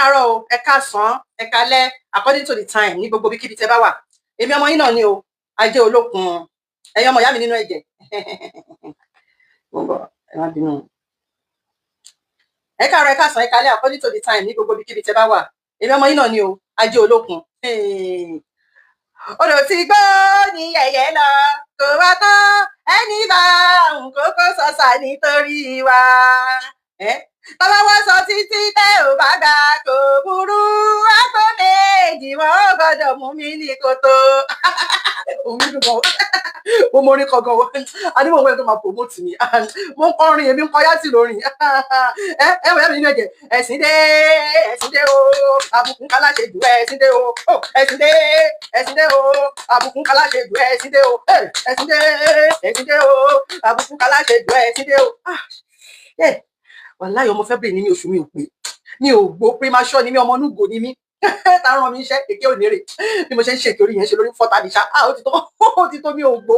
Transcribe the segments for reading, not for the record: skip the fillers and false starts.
káàárọ̀ o, ẹ káàsán, ẹ kálẹ́, according to the time ní gbogbo bíkíbi tẹ́ bá wà. Èmi ọmọ yín náà ni o, Ajé Olókun. Ẹ̀yin ọmọ ìyá mi nínú ẹ̀jẹ̀. Ẹ má bínú. Ẹ káàárọ̀, ẹ káàsán, ẹ kálẹ́, according to the time ní gbogbo bíkíbi tẹ́ bá wà. Èmi ọmọ yín náà ni o, Ajé Olókun. Odò tí gbó ní yẹ̀yẹ́ lọ, kò wá tán, ẹni bá nkókó sọ̀sà nítorí wa. Tọ́lá wá sọ títí tẹ́ ò bá gbà kò burú, àpò méjì wọ́n gbọ́dọ̀ mú mi ní kòtò. Òun dùn gan. Mo mọ orin kan gan. A ní mo wẹ́n tó máa promote mi. Mo ń kọrin, èmi ń kọ yátì lórin. Ẹ wẹ̀ mí nínú ẹ̀jẹ̀. Ẹ̀sìn dé o, àbùkún kálá ṣe jù ẹ̀sìn dé o. Ẹ̀sìn dé o, àbùkún kálá ṣe jù ẹ̀sìn dé o. Ẹ̀sìn dé o, àbùkún kálá ṣe jù ẹ̀sìn dé o. Wàláhì ọmọ February ní mi oṣù mi ò pé. Mi ò gbó premature ni mi, ọmọ núgò ni mi. Ta rán mi iṣẹ́ èké ònírè. Bí mo ṣe ń ṣe ìkórí yẹn ṣe lórí fọ́tà ní ṣá. Ó ti tó mi ò gbó.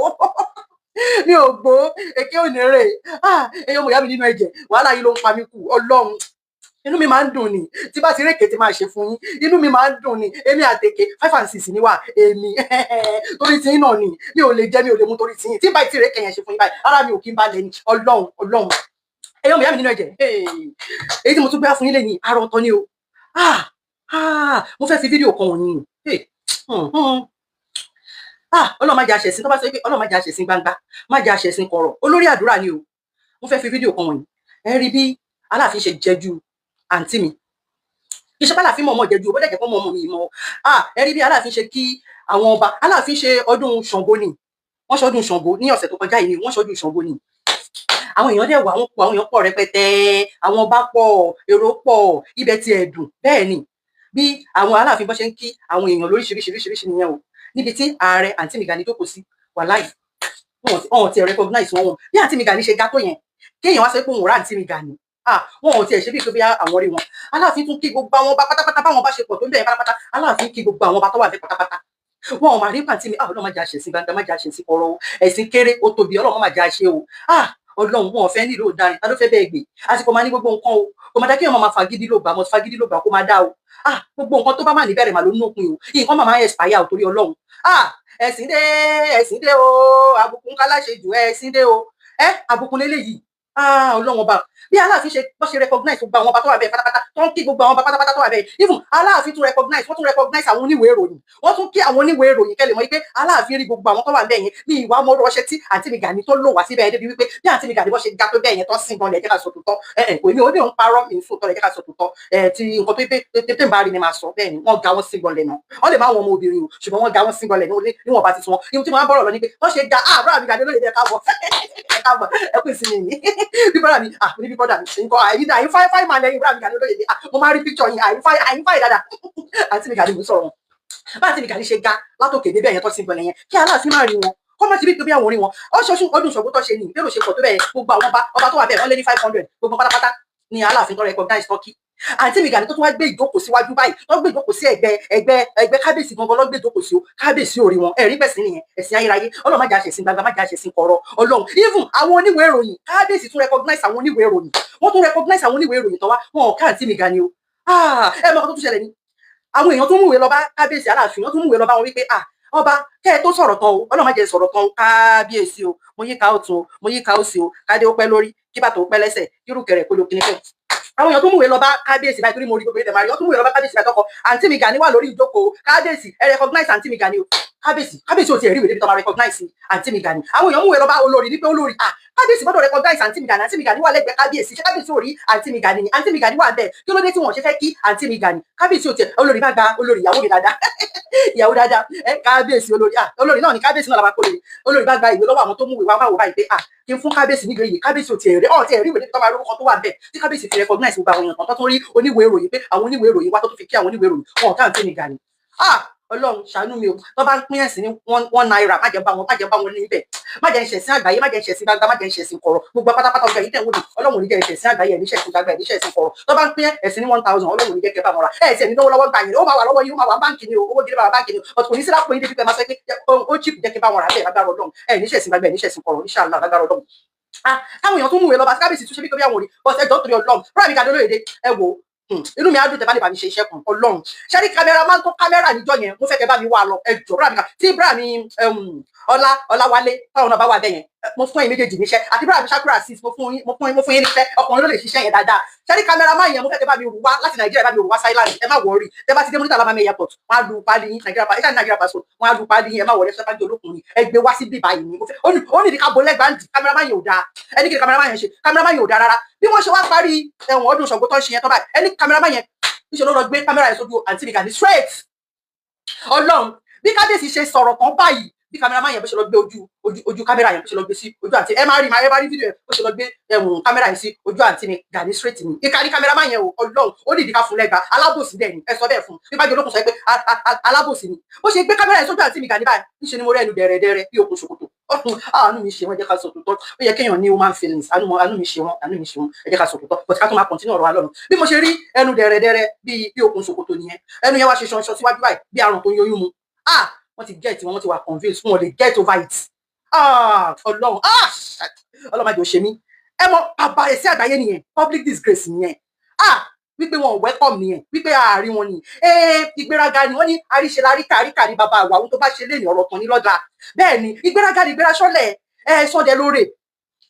Mi ò gbó èké ònírè. Ẹ̀yin ọmọ ìyá mi nínú ẹ̀jẹ̀. Wàhálà yìí ló ń pa mí kú. Ọlọ́run. Inú mi máa ń dùn ni. Tí bá ti rékè tí máa ṣe fún yín. Inú mi máa ń dùn ni. Èmi àtèké 5 and 6 ni wà. Èmi. Torí tí yín náà ni. Mi ò lè jẹ, mi ò lè mu torí tí yín. Tí bá ti rékè yẹn ṣe fún yín báyìí. Ara mi ò kí ń balẹ̀ ni. Ọlọ́run. Ẹ̀yin ọmọ ìyá mi nínú ẹ̀jẹ̀. Èyí tí mo tún gbé fún yín lé ní àárọ̀ ọ̀tọ̀ ni o. Mo fẹ́ fi fídíò kan wọ̀nyí. Ọlọ́run má jẹ́ àṣẹ̀sìn tó bá sọ pé Ọlọ́run má jẹ́ àṣẹ̀sìn gbangba, má jẹ́ àṣẹ̀sìn kọ̀rọ̀. Olórí àdúrà ni o. Mo fẹ́ fi fídíò kan wọ̀nyí. Ẹ rí bí Aláàfin ṣe jẹjú àǹtí mi. Iṣẹ́ Aláàfin mọ̀ ọmọ jẹjú, ó dẹ̀jẹ̀ fún ọmọ mi mọ́. Ẹ rí bí Aláàfin ṣe kí àwọn ọba. Aláàfin ṣe ọdún Ṣàngó ni. Wọ́n ṣọdún Ṣàngó ní ọ̀sẹ̀ tó kọjá yìí ni wọ́n ṣọdún Ṣàngó ni. Àwọn èèyàn dẹ̀ wà, àwọn èèyàn pọ̀ rẹpẹtẹ, àwọn ọba pọ̀, èrò pọ̀, ibẹ̀ ti ẹ̀dùn. Bẹ́ẹ̀ ni bí àwọn Aláàfin bọ́ ṣe ń kí àwọn èèyàn lóríṣiríṣiríṣiríṣi nìyẹn o. Níbi tí ààrẹ àǹtí mi Gani jókòó sí, wàláhì wọn ò tiẹ̀ recognize wọn. Bí àǹtí mi Gani ṣe ga tó yẹn, kéèyàn wá sọ pé òun rà àǹtí mi Gani. Wọn ò tiẹ̀ ṣe bí bí àwọn rí wọn. Aláàfin tún kí gbogbo àwọn ọba pátápátá, báwọn bá ṣe pọ̀ tó ń bẹ̀rẹ̀ pátápátá. Aláàfin kí gbogbo àwọn ọba tó wà bẹ́ẹ̀ pátápátá. Wọn ò máa rí pàǹtí mi. Ọlọ́run má jẹ́ àṣẹ̀sìn gbangba, má jẹ́ àṣẹ̀sìn kọ̀rọ̀ o. Ẹ̀sìn kéré ó tóbi, Ọlọ́run má jẹ́ àṣẹ o. Ọlọ́run wọn ò fẹ́ nílò darin, ta ló fẹ́ bẹ́ẹ̀ gbé? Àsìkò máa ní gbogbo nǹkan o. Kò máa dá kéèyàn máa fagídí ló gbà, mo fagídí ló gbà kó máa dá o. Gbogbo nǹkan tó bá máa ní bẹ̀rẹ̀ mà ló nópin o. Nǹkan máa expire o torí Ọlọ́run. Ẹ̀sìn dé o, àbùkún kálá ṣe jù ẹ̀sìn dé o. Àbùkún lélẹ́yìí. Ọlọ́run ọba. Bí Aláàfin ṣe bọ́ ṣe recognize gbogbo àwọn ọba tó wà bẹ́ẹ̀ pátápátá, tó ń kí gbogbo àwọn ọba pátápátá tó wà bẹ́ẹ̀. Even Aláàfin tún recognize àwọn oníwèé ìròyìn. Wọ́n tún kí àwọn oníwèé ìròyìn kẹ́lẹ̀ mọ́ pé Aláàfin rí gbogbo àwọn tó wà bẹ́ẹ̀ yẹn ní ìwà ọmọ ọṣẹ tí àǹtí mi Gani tó lò wá síbẹ̀ débi wípé bí àǹtí mi Gani bọ́ ṣe ga tó bẹ́ẹ̀ yẹn tó sìn gan lẹ̀ jẹ́ ká sọ tòótọ́. Kò ní òde òun parọ́ mi sòótọ́ lẹ̀ jẹ́ ká sọ tòótọ́. Tí nǹkan tó ń bá rí ni máa sọ bẹ́ẹ̀ ni wọ́n ga wọ́n sìn gan lẹ̀ náà. Wọ́n lè má wọn ọmọ obìnrin o, ṣùgbọ́n wọ́n ga wọ́n sìn gan lẹ̀ níwọ̀n bá ti sún wọn. Ihun tí mo máa bọ̀rọ̀ lọ ni pé wọ́n ṣe ga àbúrò àmì Gani olóyè káàbọ̀ ẹ kú ìsinmi mi. Bí bọ́dà mi, ní bí bọ́dà mi, nǹkan àyín fáì máa lẹ́yìn Ibrahim Gani olóyè mo máa rí píkṣọ̀ yín àyín fáì dáadáa. Àǹtí mi Gani mo sọ̀rọ̀ wọn. Bá àǹtí mi Gani ṣe ga látòkè débẹ̀ yẹn tó ti gbọ̀n yẹn kí Aláàfin máa rí wọn. Kọ́ mọ́ ti bí pé bí àwọn orí wọn. Ó ṣoṣù ọdún Ṣàngó tó ṣe ni ìbéèrè ṣe pọ̀ tó bẹ́ẹ̀ gbogbo àwọn ọba tó wà bẹ́ẹ̀ wọ́n lé ní 500 gbogbo pátápátá ni Aláàfin tó recognize tọ́kì. Àǹtí mi Gani tó tún wá gbé ìjókòó síwájú báyìí tó gbé ìjókòó sí ẹgbẹ́ kábíyèsí gangan ló gbé ìjókòó sí o kábíyèsí orí wọn ẹ̀rí pẹ̀sìn nìyẹn ẹ̀sìn ayérayé Ọlọ́run má jẹ́ àṣẹ̀sìn gbangba má jẹ́ àṣẹ̀sìn kọ̀rọ̀ Ọlọ́run. Even àwọn oníwèé ìròyìn kábíyèsí tún recognize àwọn oníwèé ìròyìn wọ́n tún recognize àwọn oníwèé ìròyìn tó wá wọn ò ká àǹtí mi Gani o. Ẹ mọ̀ kó tó tún ṣẹlẹ̀ ni àwọn èèyàn tún múwèé lọ bá kábíyèsí Aláàfin wọ́n tún múwèé lọ bá wọn wípé ọba kẹ́ ẹ tó sọ̀rọ̀ tán o Ọlọ́run má jẹ́ sọ̀rọ̀ tán o kábíyèsí o mo yí ká ọ̀tún o mo yí ká òsì o kádé ó pẹ́ lórí kí bàtà ó pẹ́ lẹ́sẹ̀ kírù kẹrẹ̀ kó lo kíní fẹ́. Àwọn èèyàn tó múwèé lọ bá kábíyèsí báyìí torí mo rí gbogbo ìdẹ̀mọ̀ àríyàn tó múwèé lọ bá kábíyèsí báyìí tọkọ àǹtí mi Gani wà lórí ìjókòó kábíyèsí ẹ recognize àǹtí mi Gani o kábíyèsí ò tiẹ̀ rí ìwé débi tó máa recognize àǹtí mi Gani. Àwọn èèyàn múwèé lọ bá olórí ní pé olórí kábíyèsí gbọ́dọ̀ recognize àǹtí mi Gani wà lẹ́gbẹ̀ẹ́ kábíyèsí ṣé kábíyèsí ò rí àǹtí mi Gani ni àǹtí mi Gani wà bẹ́ẹ̀ kí ló dé tí wọ́n ṣe fẹ́ kí àǹtí mi Gani kábíyèsí ò tiẹ̀ olórí bá gba olórí ìyàwó mi dáadáa ìyàwó dáadáa kábíyèsí olórí náà ni kábíyèsí náà la bá kó olórí bá gba ìwé lọ́wọ́ àwọn tó múwèé wá báwo báyìí pé kí n fún kábíyèsí nígbè yìí kábíyèsí ò tiẹ̀ rí ìwé débi tó máa lórúkọ tó wà bẹ́ẹ̀ tí kábíyèsí fi recognize gbogbo àwọn èèyàn tó rí oníwèé ìròyìn pé àwọn oníwèé ìròyìn wá tó tún fi kí àwọn oníwèé ìròyìn wọn ká àǹtí mi Gani. Ọlọ́run ṣàánú mi o tó bá ń pín ẹ̀sìn ní one naira má jẹ́ bá wọn níbẹ̀ má jẹ́ ìṣẹ̀sìn àgbáyé má jẹ́ ìṣẹ̀sìn gbangba má jẹ́ ìṣẹ̀sìn kọ̀rọ̀ gbogbo pátápátá ọjọ́ yìí tẹ̀ wọ́n ní Ọlọ́run ní jẹ́ ìṣẹ̀sìn àgbáyé ẹ̀ níṣẹ̀sìn gbangba ẹ̀ níṣẹ̀sìn kọ̀rọ̀ tó bá ń pín ẹ̀sìn ní 1000 Ọlọ́run ní jẹ́ kẹ́ bá wọn ra ẹ̀sìn ní lọ́wọ́ gbà yín ó máa wà lọ́wọ́ yín ó máa wà báǹkì ni o owó gidi máa wà báǹkì ni o kò ní sí lápò yín débi pé máa sọ pé ó chip jẹ́ kí bá wọn rà bẹ́ẹ̀ lágbára Ọlọ́run ẹ̀ níṣẹ̀sìn gbangba ẹ̀ níṣẹ̀sìn kọ̀rọ̀ inshallah lágbára Ọlọ́run. Táwọn èèyàn tún múwèé lọ bá kábíyèsí tún ṣe bí kò bí àwọn òrí bọ́sẹ̀ jọ́ torí Ọlọ́run fúnra mi Gani olóyèdè ẹ wò inú mi á dùn tẹ́ bá lè bá mi ṣe iṣẹ́ kan Ọlọ́run ṣé ní kámẹ́rà máa ń tó kámẹ́rà níjọ́ yẹn mo fẹ́ kẹ́ bá mi wá lọ ẹjọ́ búra mi tí búra mi Ọláwálé táwọn náà bá wà bẹ́yẹn mo fún yín méjèèjì níṣẹ́ àti búra mi Ṣakura sis mo fún yín níṣẹ́ ọkùnrin ló lè ṣiṣẹ́ yẹn dáadáa ṣé ní kámẹ́rà máa yẹn mo fẹ́ kẹ́ bá mi rù wá láti Nàìjíríà bá mi rù wá Thailand ẹ má wọrí tẹ́ bá ti dé Murtala Mohammed airport wọ́n á lu pálí yín Nàìjíríà passport wọ́n á lu pálí yín ẹ má wọrí ẹ fẹ́ olókùnrin ẹ gbé wá sí bíbá yìí ni ó ní ká bolẹ́ gbàǹdì kámẹ́rà máa yẹn ò dáa ẹni kí kámẹ́rà máa yẹn ṣe kámẹ́rà máa yẹn ò dáa rárá bí wọ́n ṣe wá parí ẹ̀wọ̀n ọdún Ṣàngó tó ń ṣe yẹn tó báyìí ẹni kámẹ́rà máa yẹn níṣẹ́ ló lọ gbé kámẹ́rà yẹn sójú àǹtí mi Gani straight Ọlọ́run bí kábíyèsí ṣe sọ̀rọ̀ kan báyìí bí kámẹ́rámán yẹn bó ṣe lọ gbé ojú kámẹ́rà yẹn bó ṣe lọ gbé sí ojú àǹtí ẹ máa rí fídíò yẹn bó ṣe lọ gbé kámẹ́rà yẹn sí ojú àǹtí mi Gani straight ni ìkàrí kámẹ́rámán yẹn o Ọlọ́run ó dìdí ká fún lẹ́gbàá alábòsí dẹ̀ ni ẹ sọ bẹ́ẹ̀ fún bí bájú olókùn sọ pé alábòsí ni bó ṣe gbé kámẹ́rà yẹn sójú àǹtí mi Gani báyìí níṣẹ́ ni mo rẹ́ ẹnu dẹ̀rẹ̀dẹ̀rẹ̀ bí okùn ṣòkòtò àánú mi ṣe wọn ẹ jẹ́ ká sọ tòótọ́ ó yẹ kéèyàn ní human feelings àánú mi ṣe wọn ẹ jẹ́ ká sọ tòótọ́ but ká tún máa continue ọ̀rọ̀ wa lọ́run bí mo ṣe rí ẹnu dẹ̀rẹ̀dẹ̀rẹ̀ bí okùn ṣòkòtò nìyẹn ẹnu yẹn wá ṣe ṣanṣan síwájú báyìí bí àrùn tó ń yọyún mu wọ́n ti get wọ́n ti wà convinced fún wọn lè get over it Ọlọ́run Ọlọ́run máa jò ṣe mí ẹ mọ àbàyèsí àgbáyé nìyẹn public disgrace nìyẹn wípé wọn ò welcome nìyẹn wípé àárín wọn ni ìgbéraga ni wọ́n ní àríṣe láríkà ní bàbá àwa ohun tó bá ṣe lé ní ọ̀rọ̀ kan ní lọ́jà bẹ́ẹ̀ ni ìgbéraga ni ìgbéraṣọ́lẹ̀ sọ́dẹ lóore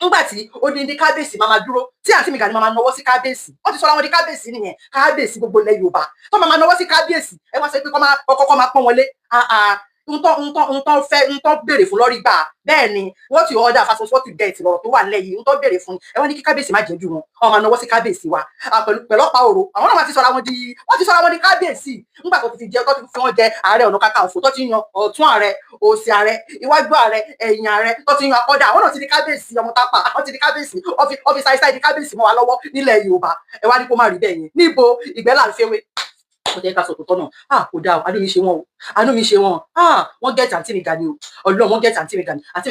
nígbà tí odindi kábíyèsí máa dúró tí àǹtí mi Gani máa náwó sí kábíyèsí wọ́n ti sọ láwọn di kábíyèsí nìyẹn kábíyèsí gbogbo ilẹ̀ Yorùbá tó máa náwó sí kábíyèsí ẹ wá sọ pé kọ́kọ́ máa pọ́n wọlé ntọ́ béèrè fún lọ́rí gbà bẹ́ẹ̀ ni what you order versus what you get lọ́rọ̀ tó wà nílẹ̀ yìí ntọ́ béèrè fún ẹ wọ́n ní kí kábíyèsí má jẹ́jú wọn wọ́n máa náwó sí kábíyèsí wa pẹ̀lú ọ̀pá òru àwọn náà wọ́n ti sọ̀rọ̀ àwọn di kábíyèsí nígbà tó ti fi fi wọ́n jẹ Ààrẹ Ọ̀nà Kakanfò tó ti yan ọ̀tún ààrẹ òsì ààrẹ iwájú ààrẹ ẹ̀yìn ààrẹ tó ti yan akọ́dà àwọn náà ti di kábíyèsí ọmọ tápà àwọn ti di kábíyèsí ọ́fíìsì àìsàn di kábíyèsí mọ́ wa lọ́wọ́ nílẹ̀ Yorùbá ẹ wá ní kó má rí bẹ́ẹ̀ yẹn níbo ìgbẹ́ là ń fẹ́wé kò jẹ́ ká sọ tòótọ́ náà kò dáa àánú mi ṣe wọn wọ́n get àǹtí mi Gani o Ọlọ́run wọ́n get àǹtí mi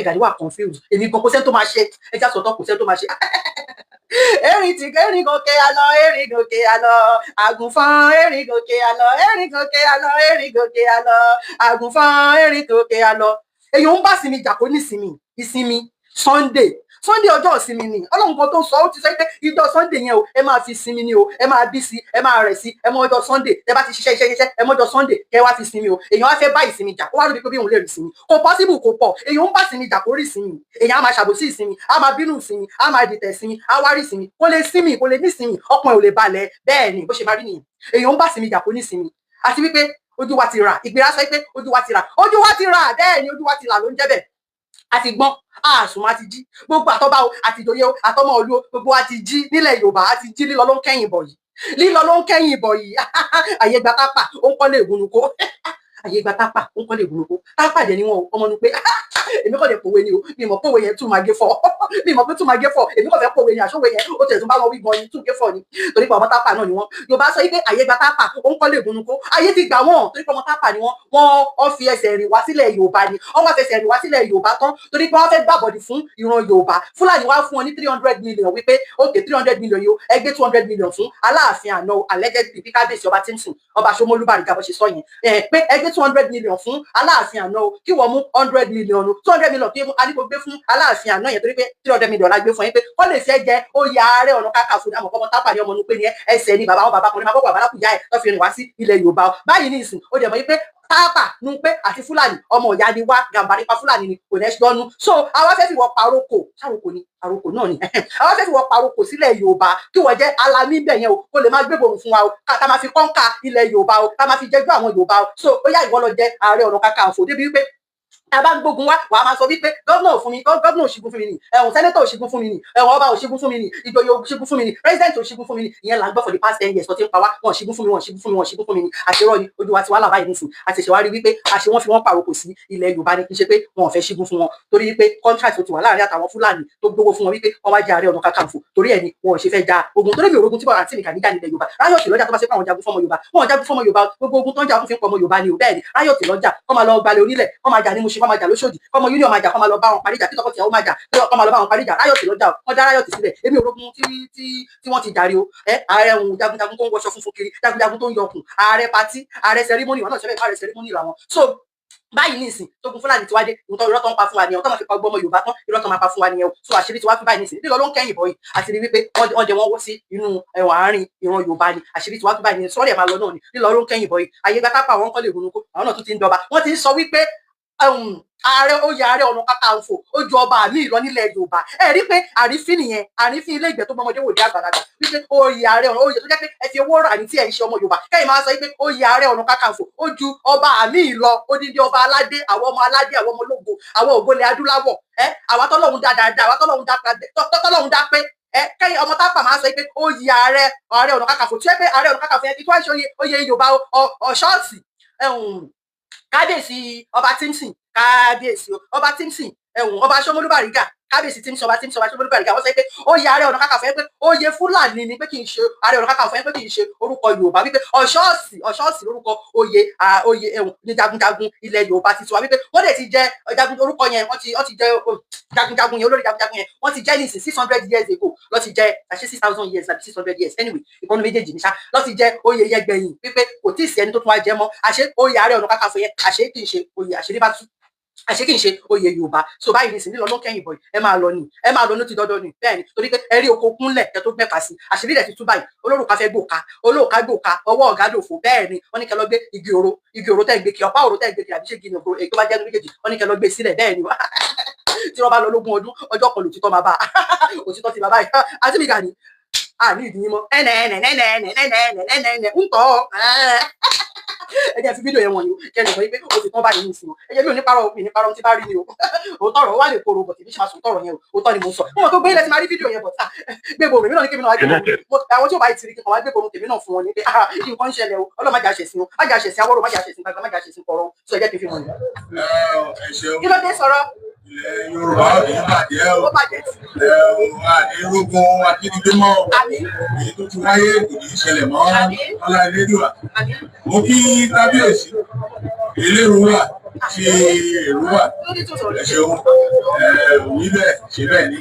Gani wà confused èmi gan kò sẹ́ni tó máa ṣe ẹja sọ̀tọ̀ kò sẹ́ni tó máa ṣe erin gòkè àlọ àgùnfọn erin gòkè àlọ àgùnfọn erin gòkè àlọ èyàn ń bá sinmi jà kó ní ìsinmi Sunday ọjọ́ ìsinmi ni Ọlọ́run kan tó sọ ó ti sọ pé ìjọ Sunday yẹn o ẹ máa fi sinmi ni o ẹ máa bí sí ẹ máa rẹ̀ sí ẹ mọ ọjọ́ Sunday ẹ bá ti ṣiṣẹ́ ẹ mọ ọjọ́ Sunday kẹ wá fi sinmi o èèyàn wá fẹ́ bá ìsinmi jà ó wá lóbi pé bí òun lè rí sinmi kò possible kò pọ̀ èèyàn ń bá sinmi jà kó rí sinmi èèyàn á máa ṣàbòsí ìsinmi á máa bínú ìsinmi á máa dìtẹ̀ sinmi á wá rí sinmi kò lè sinmi kò lè ní sinmi ọkàn ẹ̀ ò lè balẹ̀ bẹ́ẹ̀ ni bó ṣe máa rí nìyẹn èèyàn ń bá sinmi jà kó ní sinmi àti wípé ojú wa ti rà ìgbéra sọ pé ojú wa ti rà bẹ́ẹ̀ ni ojú wa ti là ló ń jẹ́ bẹ́ẹ̀ àti gbọ́n àsùnmọ́ àti jí gbogbo àtọ́bá o àti ìjòyè o àtọ́mọ olú o gbogbo àti jí nílẹ̀ Yorùbá àti jí lílọ ló ń kẹ́yìn bọ̀ yìí àyè gba tápà ó ń kọ́lé ìgúnnukó tápà jẹ́ níwọ̀n ọmọ nu pé èmi kò lè pòwe ni o mi mọ̀ pòwe yẹn tún máa gé fọ́ èmi kò fẹ́ pòwe ni àṣọwé yẹn ó tẹ̀ tún bá wọn wí gan ni tún gé fọ́ ni torí pé ọmọ tápà náà ni wọ́n Yorùbá sọ pé àyè gba tápà ó ń kọ́lé ìgúnnukó ayé ti gbà wọ́n torí pé ọmọ tápà ni wọ́n fi ẹsẹ̀ rìn wá sílẹ̀ Yorùbá ni wọ́n wá fẹsẹ̀ rìn wá sílẹ̀ Yorùbá tán torí pé wọ́n fẹ́ gbàbọ̀dì fún ìran Yorùbá Fúlàní wá fún wọn ní 300 million wípé okay 300 million yìí ó ẹgbẹ́ 200 million fún Aláàfin àná allegedly bí kábíyèsí ọba Tímsìn ọba Ṣómólú Bàrígà bó ṣe sọ yẹn pé ẹgbẹ́ 200 million fún Aláàfin àná kí wọ́n mú 100 million 200 million kí anígbó gbé fún Aláàfin àná yẹn torí pé 300 million la gbé fún yín pé kọ́ lè fẹ́ jẹ oyè Ààrẹ Ọ̀nà Kakanfò àmọ́ kọ́mọ tápà ní ọmọ nu pé ní ẹsẹ̀ ní bàbá wọn bàbá kan ní máa bọ́ bàbá lákùjá ẹ̀ tó fi rìn wá sí ilẹ̀ Yorùbá báyìí ní ìsìn ó dẹ̀ mọ́ pé tápà nu pé àti Fúlàní ọmọ ìyá ni wá gàmbàrí pa Fúlàní ni kò nẹ́ṣ dọ́nu so àwa fẹ́ fi wọ́n paroko ṣàròkò ni àròkò náà ni àwa fẹ́ fi wọ́n paroko sílẹ̀ Yorùbá kí wọ́n jẹ́ alamí bẹ̀ yẹn o kó lè má gbégbòrò fún wa o ká máa fi kọ́ńkà ilẹ̀ Yorùbá o ká máa fi jẹ́jú àwọn Yorùbá o so ó yá ìwọ lọ jẹ Ààrẹ Ọ̀nà Kakanfò débi wípé abá ń gbógun wá wàá máa sọ wípé gómìnà òṣìgún fún mi ni sẹ́nẹ́tọ̀ òṣìgún fún mi ni ọba òṣìgún fún mi ni ìjòyè òṣìgún fún mi ni president òṣìgún fún mi ni ìyẹn là ń gbọ́ for the past 10 years tó ti ń pa wá wọn òṣìgún fún mi ni àṣírọ́ ni ojú wa ti wá làbá yìí nísìn àti ṣe wá rí wípé àṣẹ wọn fi wọn pàrokò sí ilẹ̀ Yorùbá ni kì í ṣe pé wọn ò fẹ́ ṣígún fún wọn torí wípé contract tó ti wà láàrin àtàwọn Fúlàní tó gbówó fún wọn wípé wọn wá jẹ Ààrẹ Ọ̀nà Kakanfò torí ẹ̀ ni wọn ò ṣe fẹ́ ja ogun torí mi òrogun tí wọn àti mi kà ní jà nílẹ̀ Yorùbá ráyọ̀tì lọ́jà tó bá ṣe pé àwọn jagun fọmọ Yorùbá wọn ò jagun fọmọ Yorùbá gbogbo ogun tó ń jà fún fi ń pọmọ Yorùbá ni ò bẹ́ẹ̀ ni ráyọ̀tì lọ́jà kọ́ máa lọ gbalẹ̀ onílẹ̀ kọ́ máa jà ní Mùṣín kọ́ máa jà lóṣòdì kọ́mọ union máa jà kọ́ máa lọ bá wọn parí jà kí tọkọtìyàwó máa jà kọ́ máa lọ bá wọn parí jà ráyọ̀tì lọ́jà wọn dá ráyọ̀tì sílẹ̀ èmi òrogun tí wọ́n ti jàre o ààrẹ òun jagunjagun tó ń wọṣọ funfun kiri jagunjagun tó ń yọkùn ààrẹ pati ààrẹ sẹrímọ́nì wọn náà ṣẹlẹ̀ ààrẹ sẹrímọ́nì làwọn so báyìí nísìn tógun Fúlàní tiwádé nǹkan irọ́ tó ń pa fún wa nìyẹn tó máa fi pa gbọmọ Yorùbá tán irọ́ tó máa pa fún wa nìyẹn o so àṣírí tiwa fi báyìí nísìn lílọ ló ń kẹ́yìn bọ̀ yìí àti rí wípé wọ́n jẹ wọ́n wọ́ sí inú ẹ̀wọ̀n àárín ìran Yorùbá ni àṣírí tiwa fi báyìí nísìn sọ́ọ́lẹ̀ máa lọ náà ni lílọ ló ń kẹ́yìn bọ̀ yìí ayé gbá kápá àwọn kọ́ lè ronú kó àwọn náà tún ti ń dọba wọ́n ti ń sọ wípé ààrẹ oyè Ààrẹ Ọ̀nà Kakanfò ó ju ọba mi lọ nílẹ̀ Yorùbá ẹ rí pé àrífín nìyẹn àrífín ilé ìgbẹ́ tó gbọmọdé wò dé àgbàlagbà wípé oyè Ààrẹ Ọ̀nà oyè tó jẹ́ pé ẹ fi owó rà ní tí ẹ ń ṣe ọmọ Yorùbá kẹ́yìn máa sọ wípé oyè Ààrẹ Ọ̀nà Kakanfò ó ju ọba mi lọ odidi ọba aládé àwọn ọmọ aládé àwọn ọmọ ológo àwọn ògbólé adúláwọ̀ àwa tọ́lọ́run dá dáadáa àwa tọ́lọ́run dá pé kẹ́yìn ọmọ tápà máa sọ pé oyè Ààrẹ Ọ̀nà Kakanfò tí ó pé Ààrẹ Ọ̀nà Kakanfò yẹn kí tó wá ṣe oyè Yorùbá ọ̀ṣọ́ọ̀sì kábíyèsí ọba tímsìn kábíyèsí ọba tímsìn ọba Ṣómólú Bàrígà kábíyèsí tímsìn ọba Ṣómólú Bàrígà wọ́n sọ pé oyè Ààrẹ Ọ̀nà Kakanfò yẹn pé oyè Fúlàní ni pé kì í ṣe Ààrẹ Ọ̀nà Kakanfò yẹn pé kì í ṣe orúkọ Yorùbá wípé ọ̀ṣọ́ọ̀sì orúkọ oyè ní jagunjagun ilẹ̀ Yorùbá ti tiwa wípé wọ́n dẹ̀ ti jẹ jagun orúkọ yẹn wọ́n ti jẹ jagunjagun yẹn olórí jagunjagun yẹn wọ́n ti jẹ ní 600 years ago lọ́ ti jẹ àṣẹ 6000 years àbí 600 years anyway ìkànnì méjèèjì ní sá lọ́ ti jẹ oyè yẹn gbẹ̀yìn wípé kò tí ì sí ẹni tó tún wá jẹ mọ́ àṣẹ oyè Ààrẹ Ọ̀nà Kakanfò yẹn àṣẹ kì í ṣe oyè àṣírí bá tú àṣé kì í ṣe oyè Yorùbá so báyìí ní ìsìnlẹ̀ lọ́lọ́ kẹ́yìn bọ̀ ẹ máa lọ ní ti dandan ni bẹ́ẹ̀ ni torí pé ẹ rí oko kúnlẹ̀ kẹ́ tó gbẹ̀ka sí àṣírí rẹ̀ ti tú báyìí olórùka fẹ́ gbòka olóòka gbòka ọwọ́ ọ̀gá dòfò bẹ́ẹ̀ ni wọ́n ní kẹ́ lọ gbé igi òró tẹ́ ń gbé kí ọ̀pá òró tẹ́ ń gbé kí àbí ṣé igi òró èyí tó bá jẹ́ méjèèjì wọ́n ní kẹ́ lọ gbé sílẹ̀ bẹ́ẹ̀ ni tí wọ́n bá lọ lógún ọdún ọjọ́ kan lòtítọ́ máa bá òtítọ́ ti bàbá yìí àti mi gàní àní ìdíyín mọ́ ń tọ́ ẹ jẹ́ fi fídíò yẹn wọ̀nyí kẹ́ ẹ lè mọ̀ pé o ti tán báyìí ní ìsìn ẹ jẹ́ bí oníparọ́ tí bá rí ni o òótọ́ ọ̀rọ̀ wà lè kóró bọ̀ tèmi ṣe máa sùn tọ̀rọ̀ yẹn o òótọ́ ni mo sọ mo mọ̀ tó gbé ilẹ̀ tí máa rí fídíò yẹn bọ̀ gbégbó mi náà ní kébì náà wá gbégbó àwọn tí ò bá ti rí kí wọ́n wá gbégbó tèmi náà fún wọn ní pé nǹkan ń ṣẹlẹ̀ o ọlọ́ọ̀ má jà ṣẹ̀sìn o má jà ṣẹ̀sìn awọ́rò má jà ṣẹ̀sìn gbàgbà má jà ṣẹ̀sìn kọ̀rọ̀ sọ ẹ jẹ́ kí n fi mọ̀ ní. kí ló dé sọ̀rọ̀. Ilẹ̀ Yorùbá ò ní bàjẹ́ o. Àdérógún akíndígbé mọ́ o. Èyí tó ti wáyé kò ní í ṣẹlẹ̀ mọ́ ọlá Elédùà. Mo kí kábíyèsí Elérúwà ti Èrúwà. Ẹ ṣeun òwí bẹ́ẹ̀ ṣe bẹ́ẹ̀ ní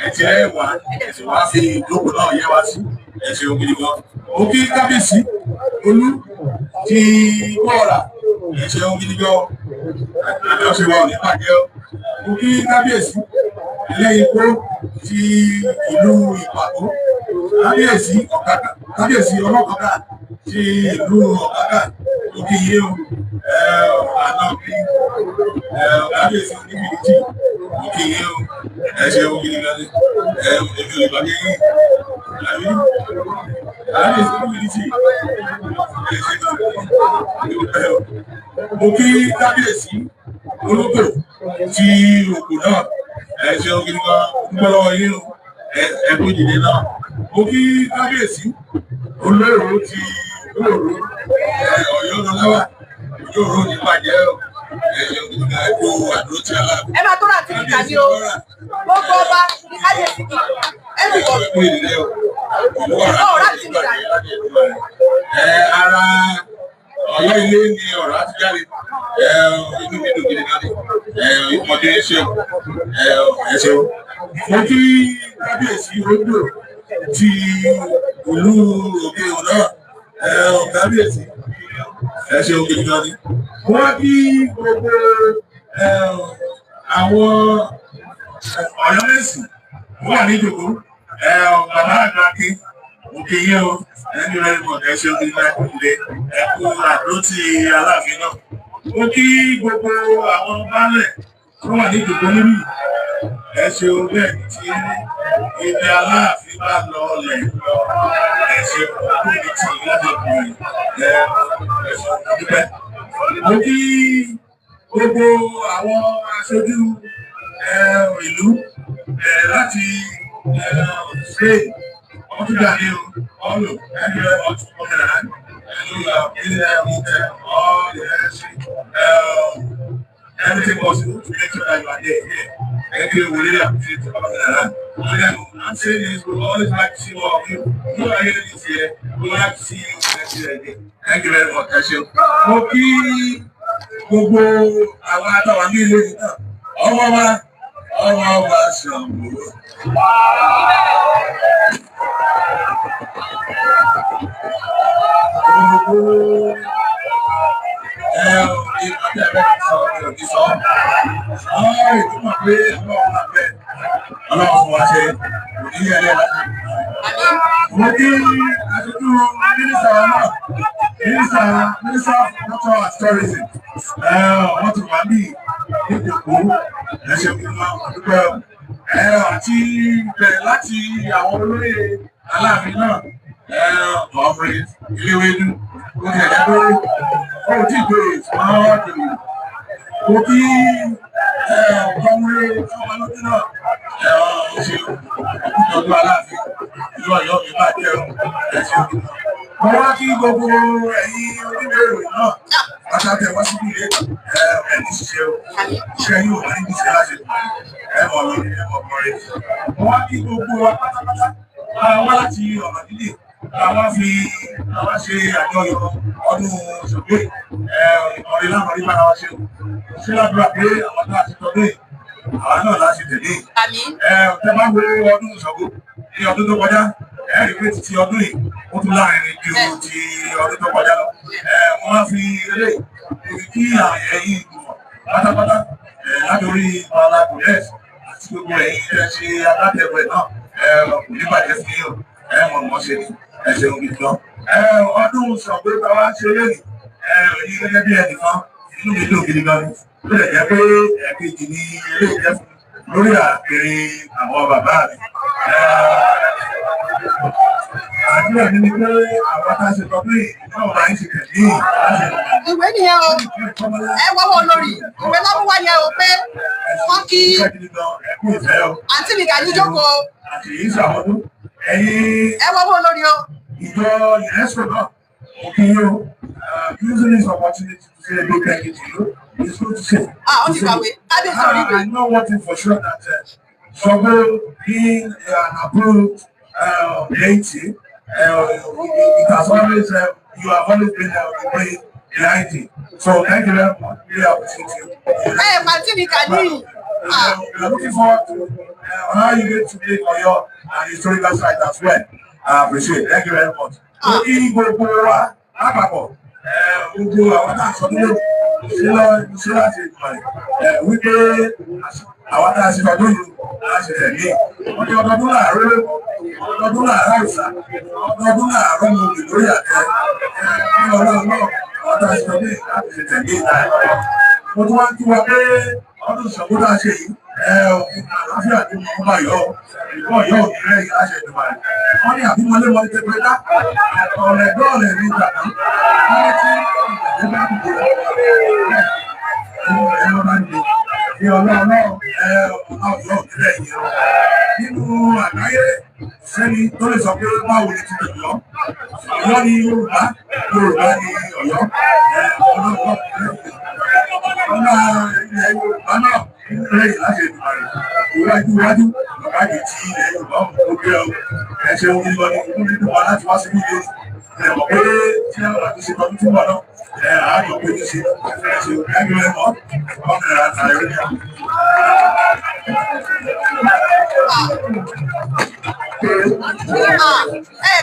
ẹtì ẹ̀ wá ẹ̀sìn wá fi ìjókòó náà yẹ wá sí ẹ ṣeun gidi gan. Mo kí kábíyèsí Olú ti Gbọ́ọ̀rà ẹ ṣeun gidi gan. Àjọṣe wa ò ní bàjẹ́ o. Mo kí kábíyèsí Ẹlẹ́yinpó ti ìlú Ìpàkó kábíyèsí Ọlọ́kọ̀ọ́kà ti ìlú Ọ̀kàkà mo kí yé o àná bí kábíyèsí oníbìrìtì mo kí yé o ẹ ṣe o gidi gan ni èmi ò lè bàjẹ́ yìí àbí kábíyèsí oníbìrìtì ẹ ṣe o mo kí kábíyèsí Ológbò ti òkú náà ẹ ṣe o gidi gan dúpẹ́ lọ́wọ́ yín o ẹ kú ìdílé náà mo kí kábíyèsí olóró ti olóró Ọ̀yọ́ lọ́wọ́ olóró ní bàjẹ́ o ẹ ṣe o gidi gan ẹ kú àdúró tí a lá. ẹ máa tó rà tí nìkan ni o gbogbo ọba ní kábíyèsí kí ẹ bí bọ̀. ẹ kú ìdílé o ìlú ọ̀rá ti bàjẹ́ ara Ọ̀yọ́ ilé ni ọ̀rá ti jáde inú mi dùn gidi gan ni ìpọ́njú ẹ ṣeun ẹ ṣeun. Mo kí kábíyèsí Rugbo ti ìlú òkè ọ̀nà kábíyèsí ẹ ṣeun gidi gan ni. Wọ́n kí gbogbo àwọn ọ̀yọ́mẹ̀sì wà ní ìjòkó bàbá àgbà kí òkè yẹn o ẹni rẹ mọ̀ ẹ ṣeun gidi gan ni ẹ kú àdúró ti Aláàfin náà. Mo kí gbogbo àwọn baálẹ̀ tó wà ní ìjòkó nínú ẹ ṣeun bẹ́ẹ̀ tí ilé Aláàfin bá lọ ọlẹ̀ lọ ẹ ṣeun ọdún ní tí lọ́dọ̀kùnrin ẹ ṣeun dúpẹ́. Mo kí gbogbo àwọn aṣojú ìlú láti ṣe wọ́n tún dà ní ọ̀lù ẹgbẹ́ ọ̀tún ọ̀gẹ̀dà everything possible to make sure that you are there. Thank you. We really appreciate it. I'm saying this, we always like to see more of you. You are here this year. We would like to see you next year again. Thank you very much. Thank you. Mo kí gbogbo àwọn àtàwọn ní ilé yìí náà. Ọmọ wa Ṣàngó. ìpàdé ẹ̀rẹ́ sọ òní sọ. Ìtumọ̀ pé ọlọ́run náà bẹ̀ ọlọ́run fún wa ṣe òní ẹlẹ́ láti. Mo kí aṣojú mínísítà náà, mínísítà culture and tourism. Wọ́n ti wà ní ìdìbò ẹ̀ṣẹ̀ fún wa dúpẹ́ àti bẹ̀rẹ̀ láti àwọn olóyè Aláàfin náà. Ọ̀fìn Iléwédú ó ti ẹ̀jẹ̀ pé ó ti gbé ìfọwọ́dù ó kí ọmọlé ọmọlódé náà ṣe ìtọ́jú Aláàfin ìlú Ọ̀yọ́ mi bá jẹ́ ẹ̀ṣẹ̀ mo wá kí gbogbo ẹ̀yin oníbèrè náà pátá wá síbi ilé ẹ̀ní ṣiṣẹ́ o iṣẹ́ yóò wá níbi ìṣẹ́ láṣẹ ẹ̀mọ̀ lórí ẹ̀mọ̀ kọrin mo wá kí gbogbo wa pátápátá wá láti ọ̀nà nílé àwọn ṣe àjọyọ̀ ọdún ṣògbé ọ̀rẹ́ láwọn orí bára wa ṣe ṣe ládùúgbà pé àwọn tó àti tọdún yìí àwọn náà láti tẹ̀lé tẹ bá wo ọdún ṣògbó ní ọdún tó kọjá ẹ̀rí pé ti ọdún yìí ó tún láàrin ju ti ọdún tó kọjá lọ wọ́n á fi eré kí àwọn ẹ̀yìn ìgbìmọ̀ pátápátá látòrí ọ̀la kùnẹ́s àti gbogbo ẹ̀yìn ṣe alátẹ̀wẹ̀ náà kò ní bàjẹ́ sí yóò mọ̀ ṣe ni ẹsẹ̀ omi lọ. Ọdún Ṣàngó ta wá ṣe lẹ́yìn èyí gẹ́gẹ́ bí ẹnìkan inú mi dùn gidi gan ni. Ó lè jẹ́ pé ẹ̀kejì ni eré ìjẹ́ fún lórí àpèrè àwọn bàbá mi. Àdúrà mi ni pé àwọn tá a ṣe tọ́ pé náà máa ń ṣe tẹ̀lé ìwé nìyẹn o ẹ wọ́wọ́ lórí ìwé lọ́wọ́ wá yẹn o pé wọ́n kí àǹtí mi Gani jókòó. Àti èyí ṣàmọ́dún ẹ̀yin. Ẹ wọ́wọ́ lórí o. Ìjọ UNESCO náà mo kí yín o using this opportunity to say a big thank you to you. It's good to say. Ó ti kàwé kábíyèsí orí ìwé. I know one thing for sure that Ṣàngó being an approved deity, it has always you have always been praying behind it. So thank you very much. Really appreciate you. Pàtí mi Gani. We are looking forward to how you get to make Ọ̀yọ́ and historical site as well. I appreciate it. Thank you very much. Ó kí gbogbo wa lápapọ̀ gbogbo àwọn tá a sọ nílò ṣe láti ìgbà wípé àwọn tá a ṣe tọdún yìí láti tẹ̀lé wọ́n ní ọdọọdún láàárọ̀ ọdọọdún láàárọ̀ àìsà ọdọọdún láàárọ̀ mo bì lórí àtẹ ní ọlọ́run náà àwọn tá a ṣe tọdún yìí láti ṣe tẹ̀lé ìgbà mo tún wá ń kí wa pé ọdún Ṣàngó tá a ṣe yìí àlàáfíà ní mo bá yọ ìwọ yọ òní rẹ yìí láṣẹ ìdùnnú rẹ wọn ní àbímọlé wọn ti pẹ dá ọ̀rẹ́ dọọlẹ ní ìgbàgbọ́ wọn ní tí ìgbàgbọ́ bá dìde ẹ̀rọ bá dìde ní Ọlọ́run náà yọ òní rẹ yìí nínú àgbáyé sẹ́ni tó lè sọ pé báwo ni ti bẹ̀rẹ̀ lọ Ọ̀yọ́ ní Yorùbá Yorùbá ní Ọ̀yọ́ Ọlọ́run náà ọ̀nà ilẹ̀ Yorùbá náà lẹ́yìn láti ìdùnnú rẹ̀ iwájú bàbá yìí tí ilẹ̀ Yorùbá ọ̀hún tó gbé ọ ẹ̀ṣẹ̀ omi lọ ní ìlú nínú wa láti wá sí ilé ẹ̀mọ̀ pé tí àwọn àti ṣe tọ́jú túbọ̀ náà àádọ́ pé ní ṣe ẹ̀ṣẹ̀ ẹgbẹ́ ẹ̀mọ́ ọ̀nà àtàlẹ́ rí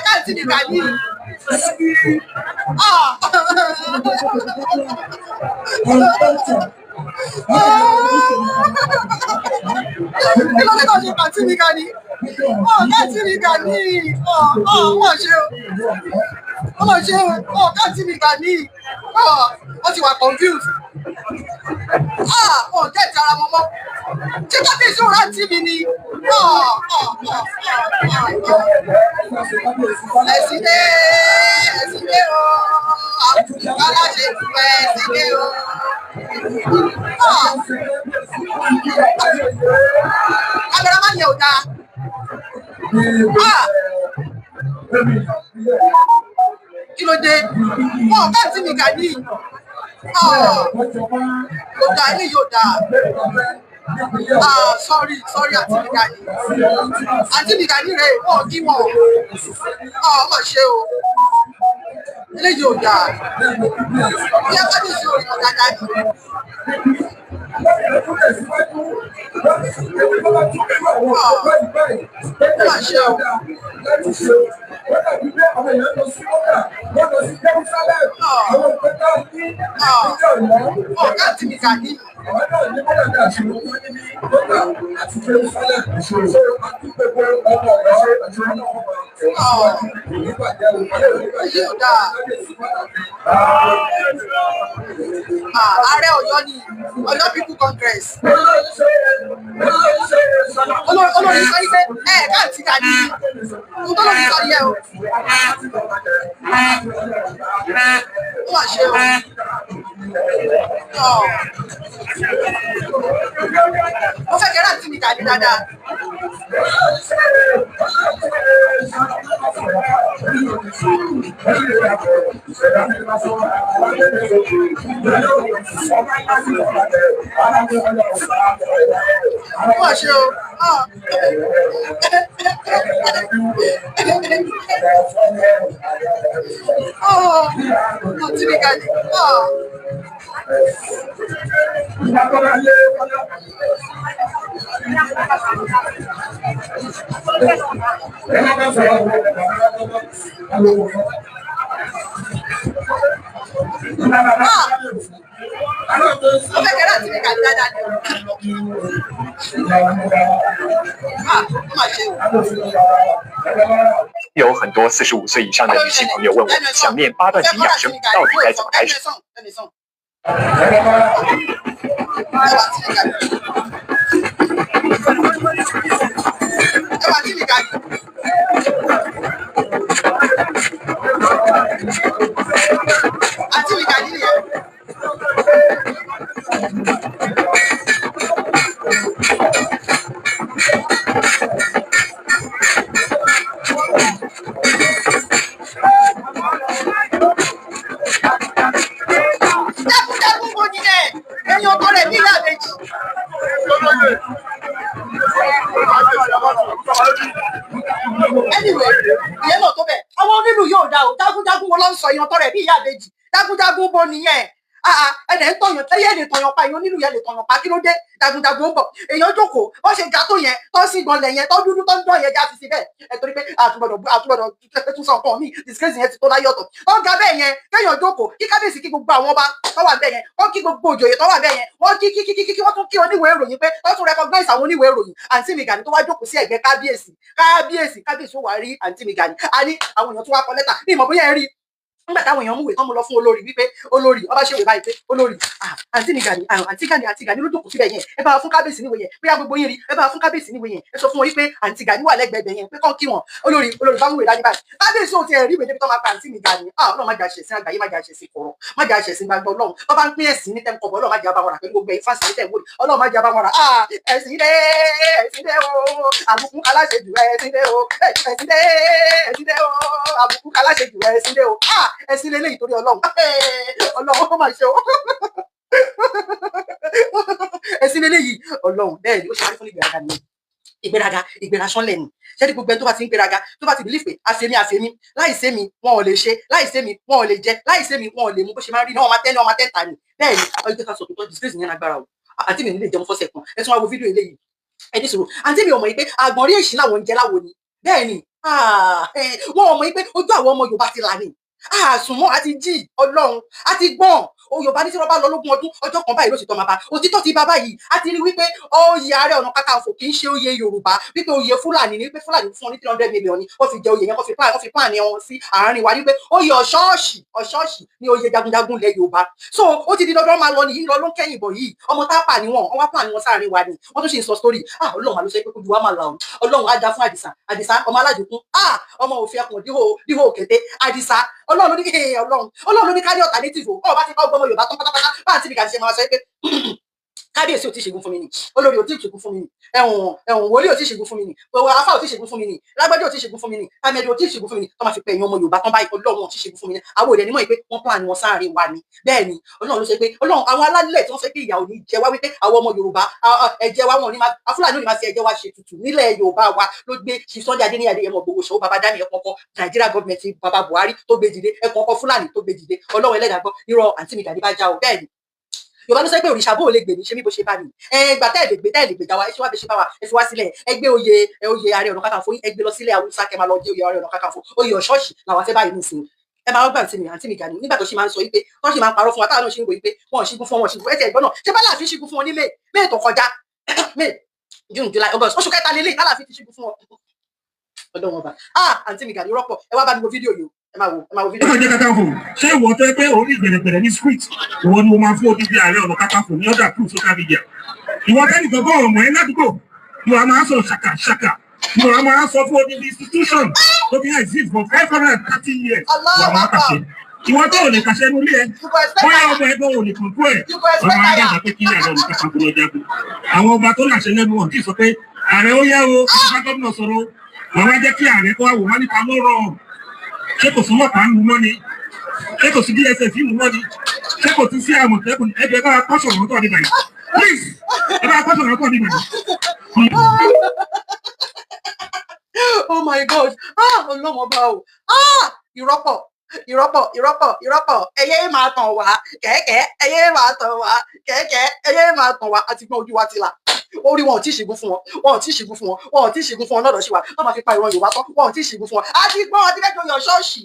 káàtì mi Gani. Kí ló dé tó ṣe káàtì mi Gani? Káàtì mi Gani. Wọ́n ṣe o. Káàtì mi Gani. Wọ́n ti wà confused. Wọ́n jẹ́ ìtara wọn mọ́. Ṣé kábíyèsí òun rántí mi ni? Ẹ̀sìn dé o. Aláṣẹ ìfúnpẹ́ ẹ̀sìn dé o. Kámẹ́rà máa ń yẹ òdà. Kí ló dé? Káàtì mi Gani. Yóò dá ilé yóò dá. Sorry àǹtí mi Gani. Àǹtí mi Gani rẹ̀ wọ́n kí wọ́n. Ọmọ ṣe o. Ilé yóò dá. Bí ẹ bá ní sí orí ọ̀dà dání. Láti mi kà ní. Yóò dáa. Ààrẹ Ọ̀yọ́ ni Ọ̀yọ́ People Congress. Olórí sọ yí pé káàtì kà ní. Olórí sọ yẹ o. Ó mà ṣe o. Mo fẹ́ kẹ́rẹ́ àti mi kà ní dáadáa. Ó mà ṣe o. Àti mi kà ní.有很多45岁以上的女性朋友问我，想练8段斤养生到底该怎么开始？Anyway, ìyẹn náà tó bẹ̀. Àwọn onílù yóò dá o. Jágúnjágún wọn ló ń sọ èèyàn tọrẹ bí ìyá àbèjì. Jágúnjágún bo nìyẹn. Ẹ̀dẹ̀ ń tọ̀yàn tẹ́yẹ̀ lè tọ̀yàn pa èèyàn onílù yẹn lè tọ̀yàn pa kí ló dé? Jágúnjágún ń bọ̀. Èèyàn jókòó, ó ṣe ga tó yẹn, tó sì gbọ̀nlẹ̀ yẹn, tó dúdú tó ń dán yẹn já fi sí bẹ́ẹ̀. Ẹ torí pé àtúgbọ̀dọ̀ tún sọ nǹkan míì, disgrace yẹn ti tó láyé ọ̀tọ̀. Ó ga bẹ́ẹ̀ yẹn, kéèyàn jókòó, kí kábíyèsí kí gbogbo àwọn ọba tó wà bẹ́ẹ̀ yẹn, wọ́n kí gbogbo òjòyè tó wà bẹ́ẹ̀ yẹn, wọ́n kí wọ́n tún kí oníwèé ìròyìn pé wọ́n tún recognize àwọn oníwèé ìròyìn. Àǹtí mi Gani tó wá jókòó sí ẹ̀gbẹ́ kábíyèsí ó wá rí àǹtí mi Gani. A ní àwọn èèyàn tó wá kọ lẹ́tà ní ìmọ̀ bóyá ẹ rí nígbà táwọn èèyàn múwèé tán mo lọ fún olórí wípé olórí ọba ṣèwé báyìí pé olórí àǹtí mi Gani àǹtí Gani ló jókòó síbẹ̀ yẹn ẹ bá wa fún kábíyèsí níwèé yẹn bóyá gbogbo yín rí ẹ bá wa fún kábíyèsí níwèé yẹn ẹ sọ fún wọn wípé àǹtí Gani wà lẹ́gbẹ̀ẹ́ yẹn pé kán kí wọn olórí bá múwèé dání báyìí kábíyèsí ò ti ẹ̀ rí ìwé débi tó máa pa àǹtí mi Gani ọlọ́run má jà ṣẹ̀sìn àgbáyé má jà ṣẹ̀sìn kọ̀rọ̀ má jà ṣẹ̀sìn gbàgbọ́ ọlọ́run bá bá ń pín ẹ̀sìn ní tẹ́ǹkọ̀ ọlọ́run má jà bá wọn rà pẹ̀lú gbogbo ẹ̀yin fásitì tẹ̀ wọ́n ọlọ́run má jà bá wọn rà ẹ̀sìn dé o àbùkù aláṣejù ẹ̀sìn dé o ẹ̀sìn dé o àbùkù aláṣejù ẹ̀sìn dé o ẹ̀sìn lélẹ́yìí torí ọlọ́run ó mà ṣe o ẹ̀sìn lélẹ́yìí ọlọ́run bẹ́ẹ̀ ni ó ṣe wáyé fún ìgbéraga ni ìgbéra sánlẹ̀ ni ṣẹ́ni gbogbo ẹni tó bá ti ń gbéraga tó bá ti bìlíf pé àfẹ́mi láìsẹ́ mi wọn ò lè ṣe láìsẹ́ mi wọn ò lè jẹ láìsẹ́ mi wọn ò lè mú bó ṣe máa ń rí náà wọn máa tẹ́ta ni bẹ́ẹ̀ ni ọjọ́ ká sọ tó tọ́ disgrace yẹn lágbára o àǹtí mi nílé jẹun fọ́sẹ̀ kan ẹ tún wá wo fídíò eléyìí ẹ ní sùúrù àǹtí mi ò mọ̀ yìí pé àgbọ̀nrí èṣì làwọn ń jẹ láwo ni bẹ́ẹ̀ ni wọn ò mọ̀ yìí pé ojú àwọn ọmọ Yorùbá ti là ní àsùnmọ́ àti jí ọlọ́run àti gbọ́n Yorùbá ní tí wọ́n bá lọ lógún ọdún ọjọ́ kan báyìí ló sì tọ́ máa bá òtítọ́ ti bá báyìí a ti rí wípé oyè Ààrẹ Ọ̀nà Kakanfò kì í ṣe oyè Yorùbá wípé oyè Fúlàní ni wípé Fúlàní fún ọ ní 300 million ni wọ́n fi jẹ oyè yẹn wọ́n fi plan wọn sí àárín wa wípé oyè ọ̀ṣọ́ọ̀ṣì ni oyè jagunjagun ilẹ̀ Yorùbá so ó ti di dandan máa lọ nìyí lọ ló ń kẹ́yìn bọ̀ yìí ọmọ tápà ni wọ́n wá plan wọn sáàrin wa ni wọ́n tún ṣe ń sọ story ọlọ́run àlọ́ sọ pé kójú wa máa la òun ọlọ́run á dá fún Àdìsá ọmọ aládùúkún ọmọ òfin ẹkùn díhò òkété Àdìsá ọlọ́run ló ní kárí alternative o bá ti kọ́ gbọ́mọ Yorùbá tán pátápátá bá àti Gani ṣe máa sọ pé kábíyèsí ò tí ṣègùn fún mi ni olórí ò tí ṣègùn fún mi ni ẹ̀wọ̀n wòlíì ò tí ṣègùn fún mi ni afá ò tí ṣègùn fún mi ni lágbájá ò tí ṣègùn fún mi ni amẹ́dọ̀ ò tí ṣègùn fún mi ni tó máa fi pẹ̀ ẹ̀yìn ọmọ Yorùbá tán báyìí ọlọ́run ò tí ṣègùn fún mi ni àwọn òde nímọ̀ yìí pé wọ́n plan wọn sáàrin wa ni bẹ́ẹ̀ ni ọlọ́run ló ṣe pé ọlọ́run àwọn alálẹ̀ tí wọ́n fẹ́ pé ìyà ò ní jẹ wá wípé àwọn ọmọ Yorùbá ẹ̀jẹ̀ wa wọn ò ní máa Fúlàní ò ní máa fi ẹ̀jẹ̀ wa ṣe tutù nílẹ̀ Yorùbá wa ló gbé Sunday Adéníyì ẹ̀mọ̀ gbogbo ṣòwò bàbá dání ẹ̀kọ́ Nàìjíríà gọ́ọ̀mẹ̀ntì bàbá Buhari tó gbé dìde ẹ̀kọ́ Fúlàní tó gbé dìde ọlọ́run ẹlẹ́dàá gbọ́ irọ́ àǹtí mi Gani bá já o bẹ́ẹ̀ ni Yorùbá ló sọ pé òrìṣà bó o lè gbè mí ṣe mí bó ṣe bá mi gbà tẹ́ ẹ̀ lè gbèjà wa ẹ ṣe wá bẹ ṣe bá wa ẹ fi wá sílẹ̀ ẹ gbé oyè Ààrẹ Ọ̀nà Kakanfò ẹ gbé lọ sílẹ̀ Haúsá kẹ́ máa lọ jẹ oyè Ààrẹ Ọ̀nà Kakanfò oyè ọ̀ṣọ́ọ̀ṣì làwọn afẹ́ báyìí nísìnyí ẹ máa gbà àǹtí mi Gani nígbà tó ṣe máa ń sọ wípé tó ṣe máa ń parọ́ fún wa táwọn náà ṣe ń wò wípé wọn ò ṣígun fún wọn ṣígun ẹ ti ẹ̀gbọ́n náà ṣé bá láàfin ṣígun fún wọn ní May tó kọjá May June July August oṣù kẹta lélẹ̀ láàfin ti ṣígun fún wọn ọ̀dọ̀ wọn bá àǹtí mi Gani rọ́pọ̀ ẹ wá bá mi wo fídíò yìí ẹ máa wo fídíò. Ọjọ́ Kakanfò ṣé ìwọ tó pé orí gbẹ̀rẹ̀gbẹ̀rẹ̀ ní script ìwọ ni mo máa fún odidi Ààrẹ Ọ̀nà Kakanfò ní ọ̀dà proof social media ìwọ tẹ́nìkan bọ́ ọmọ ẹ ládùúgbò ìwọ máa sọ ṣàkàṣàkà ìwọ máa sọ fún odidi institution tó fi exist for 530 years ìwọ máa kàṣẹ ìwọ tó ò lè kàṣẹ nílé ẹ bóyá ọmọ ẹgbẹ́ ò lè kọ̀ǹtó ẹ ọmọ adájọ́ pé kí Ààrẹ Ọ̀nà Kakanfò lọ jagun àwọn ọba tó làṣẹ lẹ́nu wọn kì í sọ pé ààrẹ ó yá o àti gómìnà sọ̀rọ̀ àwọn á jẹ́ kí ààrẹ kó wá wò wọ́n níta lọ́rọ̀ ṣé kò sọ́mọ́ pa ń lu mọ́ ni ṣé kò sí DSS ń lu mọ́ ni ṣé kò tún sí Àmọ̀tẹ́kùn ẹgbẹ́ bá kọ́sọ̀ ọ̀rọ̀ tó níbàyí please ẹ bá kọ́sọ̀ ọ̀rọ̀ tó níbàyí. Oh my God ọlọ́mọ bá o ìrọ́pọ̀ ẹyẹ máa tàn wá kẹ̀kẹ́ ẹyẹ máa tàn wá kẹ̀kẹ́ ẹyẹ máa tàn wá àti gbọ́n ojú wa ti là orí wọn ò tí ì ṣègùn fún wọn lọ́dọ̀ sí wa wọ́n máa fi pa ìran Yorùbá tán wọn ò tí ì ṣègùn fún wọn àti gbọ́n ọtí fẹ́ẹ́ jọyọ̀ ṣọ́ọ̀ṣì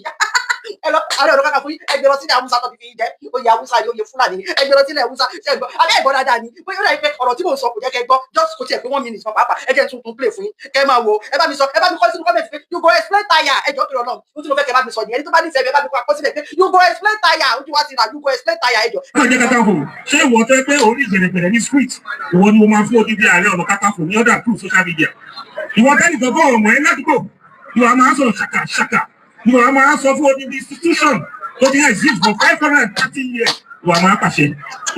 Ààrẹ Ọ̀nà Kakanfò ẹgbẹ́ lọ sílẹ̀ Haúsá tó ti fi jẹ́ oyè Haúsá ni oyè Fúlàní ni ẹgbẹ́ lọ sílẹ̀ Haúsá ṣẹ́gbọ́n abẹ́ ẹ̀gbọ́n dáadáa ni bóyá ó dà pé ọ̀rọ̀ tí mò ń sọ kò jẹ́ kẹ́ gbọ́ just kò tiẹ̀ pé 1 minute pàápàá ẹ jẹ́ tuntun play fún yín kẹ́ máa wo ẹ bá mi kọ́ sínú comment pé you go explain tire ẹjọ́ kiri ọlọ́run ó tún lọ fẹ́ kẹ́ bá mi sọ ní ẹni tó bá nífẹ̀ẹ́ ẹ bá mi kọ́ àkọsílẹ̀ pé you go explain tire ojú wa ti rà you go explain tire ẹjọ́. Ọjọ́ Kakanfò ṣé ìwọ tó pé orí gbẹ̀rẹ̀gbẹ̀rẹ̀ ní script ìwọ ni mo máa fún odidi Ààrẹ Ọ̀nà Kakanfò ní ọ̀dà proof social media ìwọ tẹ́nìkan bọ́ ọmọ ẹ ládùúgbò ìwọ máa sọ ṣàkàṣàkà ìwọ máa sọ fún odidi institution tó ti exist for 530 years ìwọ máa pàṣẹ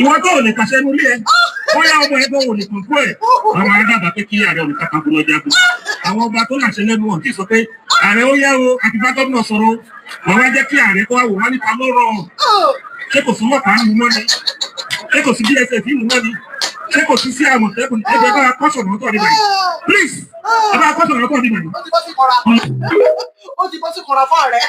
ìwọ tó ò lè pàṣẹ nílé ẹ bóyá ọmọ ẹgbẹ́ ò lè kọ̀ǹtó ẹ àwọn adájọ́ pé kí Ààrẹ Ọ̀nà Kakanfò lọ jagun àwọn ọba tó làṣẹ lẹ́nu wọn kì í sọ pé ààrẹ ó yá o àti bá gómìnà sọ̀rọ̀ àwọn á jẹ́ kí ààrẹ kó wá wò wọ́n níta lọ́rọ̀ ṣé kò sún mọ́ta ń lu mọ́ ni ṣé kò sí DSS ń lu mọ́ ni ṣé kò sí Àmọ̀tẹ́kùn ẹgbẹ́ bá kọ́sọ̀ lọ́tọ̀ níbẹ̀ please ẹ bá kọ́sọ̀ lọ́tọ̀ níbẹ̀. ó ti bọ́ sí kanra fún ààrẹ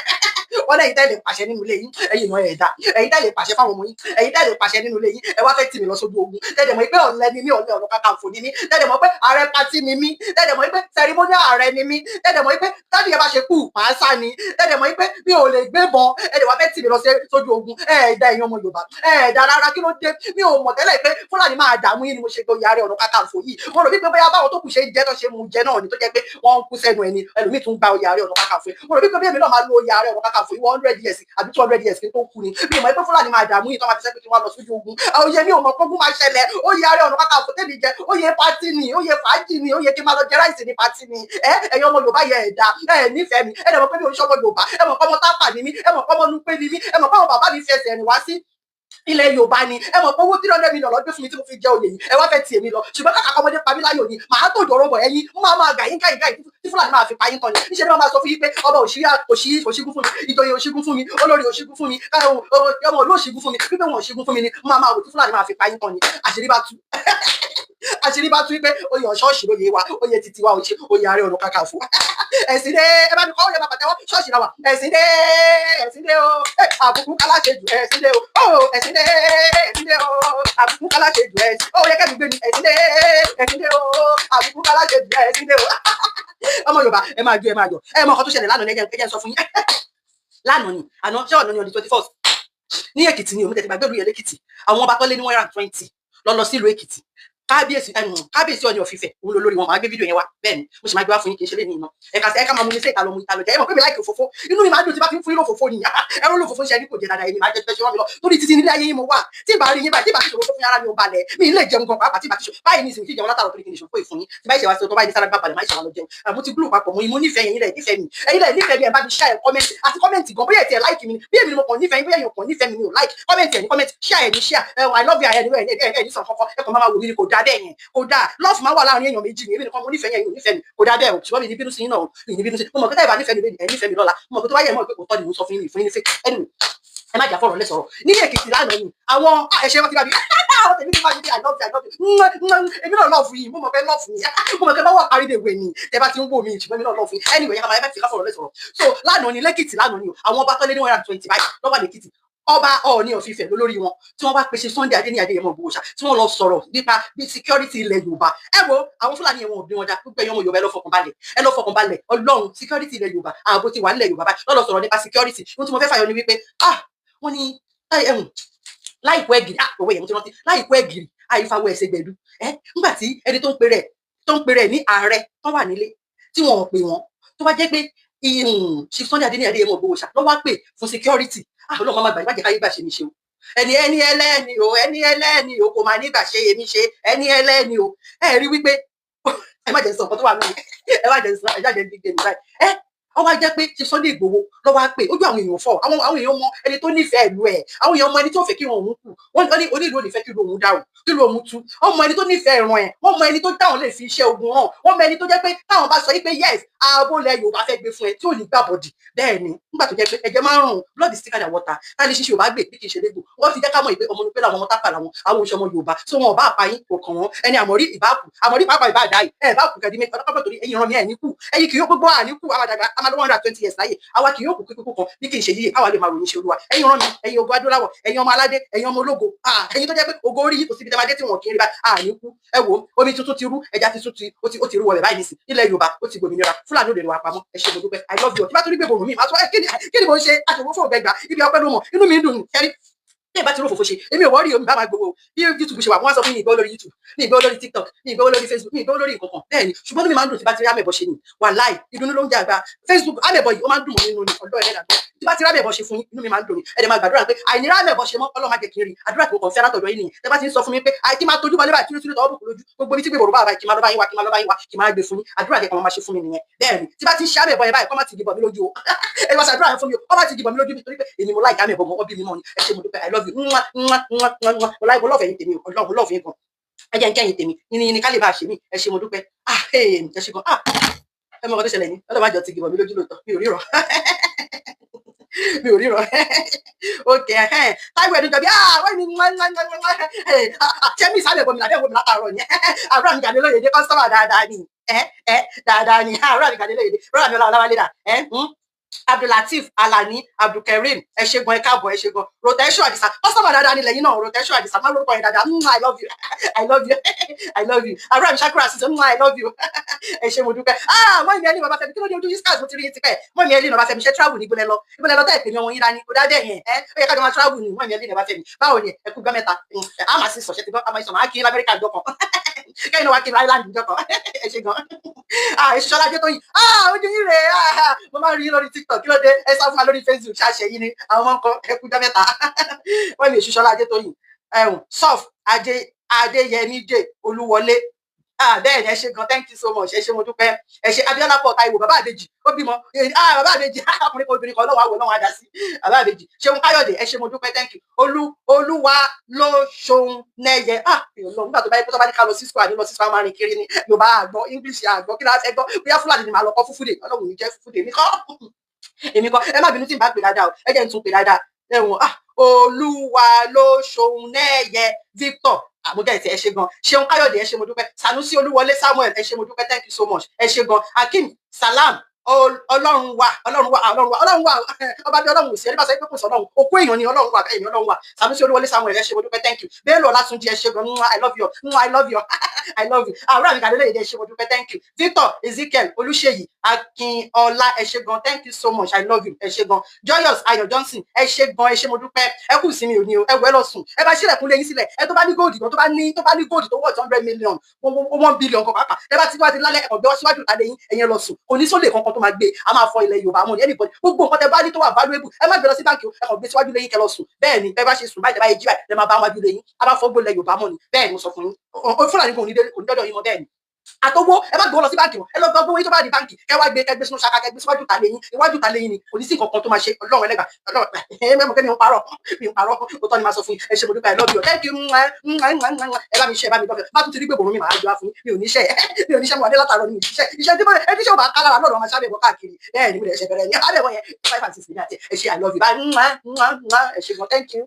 wọ́n lẹ́yìn tẹ́lẹ̀ pàṣẹ nínú ilé yín ẹ̀yin ìmọ̀ ẹ̀dá ẹ̀yin tẹ́lẹ̀ pàṣẹ fáwọn ọmọ yín ẹ̀yin tẹ́lẹ̀ pàṣẹ nínú ilé yín ẹ wá fẹ́ tì mí lọ sójú ogun tẹ́lẹ̀ mọ̀ pé ọ̀lẹ ni mí ọ̀lẹ Ọ̀nà Kakanfò ni mí tẹ́lẹ̀ mọ̀ pé ààrẹ pátì ni mí tẹ́lẹ̀ mọ̀ pé sẹrimóníà ààrẹ ni mí tẹ́lẹ̀ mọ̀ pé táàdì ẹ bá ṣe kú màá sá ni tẹ́lẹ̀ mọ̀ pé mi ò lè gbé bọn ẹ̀dẹ̀ wá fẹ́ tì mí lọ sójú ogun ẹ̀ẹ́dá ẹ̀yin ọmọ Yorùbá ẹ̀ẹ́dá rárá kí ló dé mi ò mọ̀ tẹ́lẹ̀ pé Fúlàní máa dààmú yín ni mo ṣe gbé Ààrẹ Ọ̀nà Kakanfò yìí mo rò wípé bóyá báwọn tó kù ṣe jẹ́ tó ṣe mu jẹ náà ni tó jẹ́ pé wọ́n ń kú sẹ́nu ẹni ẹlòmíì tún gba oyè Ààrẹ Ọ̀nà Kakanfò mo rò wípé bí èmi náà máa lo oyè Ààrẹ Ọ̀nà Kakanfò yìí 100 years àbí 200 years kí n tó kú ni bí ìmọ̀ ẹgbẹ́ Fúlàní máa dààmú yìí tó máa fi sẹ́pẹ́ kí wọ́n lọ sójú ogun oyè mi ò mọ̀ kógun máa ṣẹlẹ̀ oyè Ààrẹ Ọ̀nà Kakanfò tẹ́mi jẹ oyè pátì ni oyè fàájì ni oyè kí n máa lọ jẹ ráìsì ní pátì ni ẹ̀yin ọmọ Yorùbá yẹ ẹ̀dá ẹ̀ nífẹ̀ẹ́ mi ẹ̀ dẹ̀ mọ̀ pé mi ò ń ṣọmọ Yorùbá ẹ̀ mọ̀ pé ọmọ tápà ni mí ẹ̀ mọ̀ pé ọmọ Núpé ni mí ẹ̀ mọ̀ pé àwọn bàbá mi fi ẹsẹ̀ rìn wá sí ilẹ̀ Yorùbá ni ẹ mọ̀ pé owó 300 million lọ́dún fún mi tí mo fi jẹ oyè yìí ẹ wá fẹ́ tiẹ̀ mi lọ ṣùgbọ́n kàkà kọ́mọdé pa mí láyò ni màá tó jọ̀rọ̀ bọ̀ ẹ̀yin mo máa gàyín tí Fúlàní máa fi pa yín tán ni níṣẹ́ ni wọ́n máa sọ fún yín pé ọba òṣìgún fún mi ìjòyè òṣìgún fún mi olórí òṣìgún fún mi ọmọ olú òṣìgún fún mi pípé wọn òṣìgún fún mi ni mo máa wò tí Fúlàní máa fi pa yín tán ni àṣírí bá tú pé oyè ṣọ́ọ̀ṣì lóye wa oyè títí wa oyè Ààrẹ Ọ̀nà Kakanfò ẹ̀sìn dé ẹ bá mi kọ́ oyè bàbá tẹ́wọ́ ṣọ́ọ̀ṣì náà wà ẹ̀sìn dé o àbùkù kálàṣejù ẹ̀sìn dé o ẹ̀sìn dé o àbùkù kálàṣejù ẹ̀sìn ó yẹ kẹ́mi gbé mi ẹ̀sìn dé o àbùkù kálàṣejù ẹ̀sìn dé o ọmọ Yorùbá ẹ máa jó ẹ mọ ọkọ tó ṣẹlẹ̀ lánàá ní ẹjẹ sọ fún yín lánàá ni àná ṣé ọ̀nà ni on the 21st ní Èkìtì ni òmùtẹ̀tẹ̀ gbàgbé olùyẹ lẹ́kìtì àwọn ọba tó lé ní 120 lọ sílùú Èkìtì kábíyèsí Ọọ̀ni of Ifẹ̀ òun lórí wọn máa gbé fídíò yẹn wá bẹ́ẹ̀ ni mo sì máa gbé wá fún yín kì í ṣe lé ní iná ẹ̀ka máa mú mi sí ìta lọ mú ìta lọ jẹ ẹ mọ̀ pé mi láìkì òfófó inú mi máa dùn tí bá fi ń fún yín lófófó ni ẹrú lófófó ń ṣe ní kò jẹ dáadáa èmi máa jẹ pẹ́ ṣe wọ́n mi lọ torí títí nílé ayé yín mo wà tí ì bá rí yín báyìí tí ì bá ti ṣòro fún yàrá mi ò balẹ̀ mi ilé ìjẹun gan pàápàá tí ì bá ti ṣòro báyìí ní ìsìn ìjẹun látàrọ torí kí ni ìṣòfò ìfún yín tí báyìí ṣe wá sí ọtọ báyìí ní sára gbà balẹ̀ máa ṣe wà lọ jẹun àmọ́ ti gúlù papọ̀ mo nífẹ̀ẹ́ yín ilẹ̀ nífẹ̀ẹ́ mi ilẹ̀ nífẹ̀ẹ́ mi ẹ̀ bá mi ṣáà ẹ̀ kọ́mẹ́ntì àti kọ́mẹ́ntì gan bóyá ẹ̀ tiẹ̀ láìkì mi ni bí èmi ni mo kàn nífẹ̀ẹ́ yín bóyá èèyàn kàn nífẹ̀ẹ́ mi ni ò láìkì kọ́mẹ́ntì ẹ̀ ní kọ́mẹ́ntì ṣáà ẹ̀ ní ṣáà I love you ẹ̀ ní sàn kọ́kọ́ ẹ̀ kàn máa wò mí ni kò dáa bẹ́ẹ̀ yẹn kò dáa lọ́ọ̀fù máa wà láàrin èèyàn méjì ni èmi nìkan mo nífẹ̀ẹ́ yẹn nífẹ̀ẹ́ mi kò dáa bẹ́ẹ̀ o ṣùgbọ́n mi ní bínú sí yín náà mi ní bínú sí mo mọ̀ pé táyà bá nífẹ̀ẹ́ mi lónìí ẹ̀ nífẹ̀ẹ́ mi lọ́la mo mọ̀ pé tó bá yẹ mọ́ pé òótọ́ ni mo sọ fún yín fún yín ní fake anyway ẹ má jà fọ̀rọ̀ lẹ́sọ̀rọ̀ ní Èkìtì lánàá ni àwọn ẹ̀ṣẹ̀ wọn ti bá mi àwọn tèmi ti bá mi bí I love you èmi náà lọ́ọ̀fù yìí mo mọ̀ pé lọ́ọ̀fù yìí mo mọ̀ pé bá wà parí de wẹ̀ ni tẹ bá ti ń wò mí ṣùgbọ́n èmi náà lọ́ọ̀fù yìí anyway ẹ má fi ká fọ̀rọ̀ lẹ́sọ̀rọ̀ so lánàá ni lẹ́kìtì lánàá ni o àwọn ọba tó lé ní 120 báyìí lọ́wọ́ lẹ́kìtì ọba Ọọ̀ni of Ifẹ̀ lólórí wọn tí wọ́n bá pèsè Sunday Adé ní Adéyẹmọ Ìgbòho tí wọ́n lọ sọ̀rọ̀ nípa bí security ilẹ̀ Yorùbá. Ẹ wo àwọn Fúlàní ẹ̀wọ̀n òbí wọn dá gbogbo ẹ̀yàn ọmọ Yorùbá ẹ lọ fọkàn balẹ̀ Ọlọ́run security ilẹ̀ Yorùbá ààbò ti wà nílẹ̀ Yorùbá báyìí lọ́lọ́ sọ̀rọ̀ nípa security. Ohun tí mo fẹ́ fàyọ ni wípé wọ́n ní láìpẹ́ ẹ̀gìrì owó yẹn mo ti rántí láìpẹ́ ẹ̀gìrì àìfàwọ̀ ẹ̀sẹ̀ gbẹ̀dú nígbà tí ẹni tó ń pe rẹ̀ ní ààrẹ tó wà nílé tí wọn ò pè wọ́n tó bá jẹ́ pé Chief Sunday Adé ní Adéyẹmọ Ìgbòho ló wá pè fún security Ọlọ́run máa gbàgbé káyé gbà ṣe mi ṣe o ẹni ẹlẹ́ni o kò máa nígbà ṣe èmi ṣe ẹni ẹlẹ́ni o ẹ rí wípé ẹ má jẹ́ sọ ọ̀kan tó wà lórí ẹ má jẹ́ sọ ẹ jáde dídé nígbà ó wá jẹ́ pé Chief Sunday Ìgbòho ló wá pé ojú àwọn èèyàn fọ́ àwọn èèyàn mọ ẹni tó nífẹ̀ẹ́ ìlú ẹ̀ àwọn èèyàn mọ ẹni tó fẹ́ kí wọn òun kù wọ́n ní onílù òní fẹ́ kí òun dáhùn kí ló òun tú wọ́n mọ ẹni tó nífẹ̀ẹ́ ìran ẹ̀ wọ́n mọ ẹni tó dáhùn lè fi iṣẹ́ ogun hàn wọ́n mọ ẹni tó jẹ́ pé táwọn bá sọ yí pé yes ààbò ilẹ̀ Yorùbá fẹ́ gbé fún ẹ tí ò ní gbà bọ̀dì bẹ́ẹ̀ ni nígbà tó jẹ́ pé ẹ̀jẹ̀ máa ń rùn blood is thicker than water táni ṣíṣe ò bá gbé bí kì í ṣe légbò wọ́n fi jẹ́ ká mọ̀ ìpè ọmọ nípẹ́ làwọn ọmọ tápà làwọn àwọn oṣù ọmọ Yorùbá tí wọn ò bá apáyín kò kàn wọ́n ẹni àmọ̀rí ìbáàkù àmọ̀rí pàápàá ìbáàdá yìí ẹ̀ bá kù kẹ́dí mẹ́ta ọ̀dọ́kọ̀tọ̀ torí ẹ̀yin ràn mí ẹ̀ ní kù ẹ̀yin kì yóò gbogbo àníkù àwọn àdàgbà amadọ́ 120 years láyé àwa kì yóò kù kíkú kan bí kì í ṣe yíyẹ káwa lè máa ròyìn ṣe Olúwa ẹ̀yin ràn mí ẹ̀yin ogun adúláwọ̀ ẹ̀yin ọmọ aládé ẹ̀yin ọmọ ológo ẹ̀yin tó jẹ́ pé ògo orí yìí kò síbi tẹ́madé tí wọ́n kì í rí bá àníkù ẹ wo omi tuntun ti rú ẹja ti ó ti rú wọlé báyìí nísìn ilẹ̀ Yorùbá ó ti gbòmìnira Fúlàní òde wa pamọ́ ẹ ṣé mo dúpẹ́ I love you tí bá tún rí gbèbòrò mi máa sọ kí ni mo ń ṣe àṣòwò fún ọ̀gbẹ́gbà ibi ọpẹ́ ló mọ̀ inú mi ń dùn kẹrí tí ìbá ti rò fòfò ṣe èmi ò wọ́rí omi bá máa gbowó bí YouTube ṣe wà wọ́n sọ fún mi ìgbọ́ lórí YouTube ní ìgbọ́ lórí TikTok ní ìgbọ́ lórí Facebook ní ìgbọ́ lórí nǹkan bẹ́ẹ̀ ni ṣùgbọ́n tó mi máa ń dùn tí bá ti rí àmẹ̀bọ̀ ṣe ni wàláì ìdùnnú ló ń jẹ àgbà Facebook àmẹ̀bọ̀ yìí ó máa ń dùn mọ́ nínú ọ̀dọ́ ẹ̀dá tí bá ti rí àmẹ̀bọ̀ ṣe fún inú mi máa ń dùn ni ẹ̀dẹ̀ máa gbàdúrà pé àìní rí àmẹ̀bọ̀ ṣe mọ́ Ọlọ́run má jẹ́ kí n rí àdúrà tó kàn fẹ́ látọ̀dọ̀ yìí nìyẹn tẹ́ bá ti ń sọ fún mi pé àìkí máa tójú wọlé báyìí tìrútìrú tọwọ́ bùkún lójú gbogbo ibi tí gbèbòrò bá báyìí kí máa lọ báyìí wá kí máa lọ báyìí wá kí máa gbé fún yín àdúrà kẹ́kọ̀ọ́ máa ṣe fún mi nìyẹn bẹ́ẹ̀ ni tí bá ti ń ṣe àmẹ̀bọ̀ yẹn báyìí kọ́ máa ti dìbò mi lójú o ẹ wá ṣàdúrà yẹn fún mi o kọ́ máa ti dìbò mi lójú nítorí pé èmi mo láì àmẹ̀bọ̀ mọ́ bí mi mọ́ ni ẹ ṣé mo dúpẹ́ I love you mo love ẹ̀yin tèmi o Ọlọ́run mo love yín gan ẹ jẹ́ ń kẹ́yìn tèmi ní ká lè bá a ṣe mí ẹ ṣé mo dúpẹ́ ẹ ṣé gan ẹ mọ ọkọ tó ṣẹlẹ̀ ní Ọlọ́run má jọ ti dìbò mi lójú lóòótọ́ mi ò ríran mi ò ríran ok táìwé ẹ̀dùn jọ̀bí wọ́n ní ṣé mi ìsàlẹ̀ bọ̀mí làbẹ́ ìwọ̀n mi látàárọ̀ ni àbúrò mi gàdé lóye dé kọ́sítọ́mà dáadáa ni dáadáa ni àbúrò mi gàdé lóye dé bọ́lá mi ọlọ́wálé dà Abdulateef Alani Abdulkareem ẹ ṣé gan ẹ káàbọ̀ ẹ ṣé gan rotation Adisa kọ́sítọ́mà dáadáa ni lẹ́yìn náà rotation Adisa má lórúkọ yẹn dáadáa I love you I love you I love you àbúrò mi ṣàkóso àṣìṣe I love you ẹ ṣé mo dúpẹ́ mọ́ ìmí ẹni bàbá fẹ́mi kí ló dé ojú yìí scars mo ti rí yín tipẹ́ mọ́ ìmí ẹni bàbá fẹ́mi ṣe travel ní ìbúlẹ̀ lọ tẹ́ ìpè ní ọmọ yín dání kó dáadẹ́ yẹn ó yẹ ká jọ máa travel ní mọ́ ìmí ẹni bàbá fẹ́mi báwo ni ẹ kú gbọ́ mẹ́ta a máa sì sọ̀ṣẹ́ ti gbọ́ a máa sọ máa kí lamẹ́ríkà jọkàn kẹ́yìn náà wá kí island jọkàn ẹ ṣé gan ẹ ṣiṣọ́ lájẹ́ tó yìí ojú yín rè mo máa rí yín lórí TikTok kí ló dé ẹ sá fún wa lórí Facebook ṣáṣẹ yín ni àwọn ọmọ nǹkan ẹ kú gbọ́ mẹ́ta wọ́n mi ìṣiṣọ́ lájẹ́ tó yìí Sọf Adéyẹmí J Olúwọlé bẹ́ẹ̀ ni ẹ ṣé gan thank you so much ẹ ṣé mo dúpẹ́ ẹ ṣé Abíọ́lá pọ̀ Táíwò bàbá àbèjì ó bímọ bàbá àbèjì ọkùnrin kan obìnrin kan ọlọ́wọ́ àwọn ọlọ́wọ́ adá sí bàbá àbèjì Ṣeun Káyọ̀dé ẹ ṣé mo dúpẹ́ thank you Olúwa ló ṣohun nẹ́yẹ Ọlọ́run nígbà tó bá yẹ kó tó bá ní ká lọ sí school àní lọ sí school máa rìn kiri ni Yorùbá àgbọ̀ English àgbọ̀ kí láti ẹgbọ́ bóyá Fúlàní ni màá lọ kọ́ fúfúdè Ọlọ́run ní jẹ́ fúfúdè èmi kọ́ ẹ má bínú tí n bá pè dáadáa ẹ jẹ́ n tún pè dáadáa ẹ̀wọ̀n Olúwa ló ṣohun nẹ́yẹ Victor àmúgá ẹ̀ tí ẹ ṣé gan Ṣeun Káyọ̀dé ẹ ṣé mo dúpẹ́ Sanusi Olúwọlé Samuel ẹ ṣé mo dúpẹ́ thank you so much ẹ ṣé gan Akeem Salam Ọlọ́run wà ọba bí Ọlọ́run ò sí ẹni bá sọ pé kò sọ Ọlọ́run òkú èèyàn ni Ọlọ́run wà bẹ́ẹ̀ ni Ọlọ́run wà Sanusi Olúwọlé Samuel ẹ ṣé mo dúpẹ́ thank you Bello Ọlátúnjí ẹ ṣé gan I love you I love you I love you àwòrán mi kàdé lóye ẹ ṣé mo dúpẹ́ thank you Victor Ezekiel Olúṣèyí Akínọlá ẹ ṣé gan thank you so much I love you ẹ ṣé gan Joyous Ayọ̀ Johnson ẹ ṣé gan ẹ ṣé mo dúpẹ́ ẹ kù sí mi ò ní o ẹ wẹ́ lọ sùn ẹ bá ṣílẹ̀kùn lẹ́yìn sílẹ̀ ẹ tó bá ní góòdì kan tó bá ní góòdì tó wọ̀ 100 million 1 billion kan pàápàá ẹ bá ti wá di lálẹ́ ẹ̀kọ́ gbé wá síwájú ìta lẹ́yìn ẹ̀yẹn lọ sùn kò ní sólè kankan tó máa gbé a máa fọ ilẹ̀ Yorùbá mọ́ ní anybody gbogbo nǹkan tẹ bá ní tó wà valuable ẹ má gbé lọ sí báńkì o ẹ̀kọ́ gbé síwájú lẹ́yìn kẹ lọ sùn bẹ́ẹ̀ ni bẹ́ẹ̀ bá ṣe sùn báyìí báyìí jí báyìí lẹ máa bá wájú lẹ́yìn a bá fọ́ gbó ilẹ̀ Yorùbá mọ́ ni bẹ́ẹ̀ ni mo sọ fún yín Fúlàní kò ní dọ́dọ̀ yín mọ́ bẹ́ẹ̀ ni àtọwọ́ ẹ má gbé lọ sí báńkì wọn ẹ lọ gbọ́ owó yín tó bá di báńkì ẹ wá gbé ẹgbẹ sínú ṣaka ẹgbẹ síwájú ta lẹ́yìn iwájú ta lẹ́yìn ni kò ní sí nǹkan kan tó máa ṣe Ọlọ́run ẹlẹgbà Ọlọ́run mẹmọ kẹmi ń parọ́ ó tọ́ ni máa sọ fún yín ẹ ṣé mo dúpẹ́ I love you thank you ẹ bá mi ṣe ẹ bá mi dọ́fẹ́ bá tún ti rí gbèbòrò mi màá jọ fún mi ò níṣẹ́ mo wà dé látàárọ̀ mi iṣẹ́ tí mo ẹni tí ò bá ká lára lọ́dọ̀ ọmọ sábẹ̀ bọ̀ káàkiri bẹ́ẹ̀ ni mo lè ṣe bẹ̀rẹ̀ ní abẹ́bọ̀ yẹn 5 and 6 ní àti ẹ ṣé I love you bye ẹ ṣé gan thank you.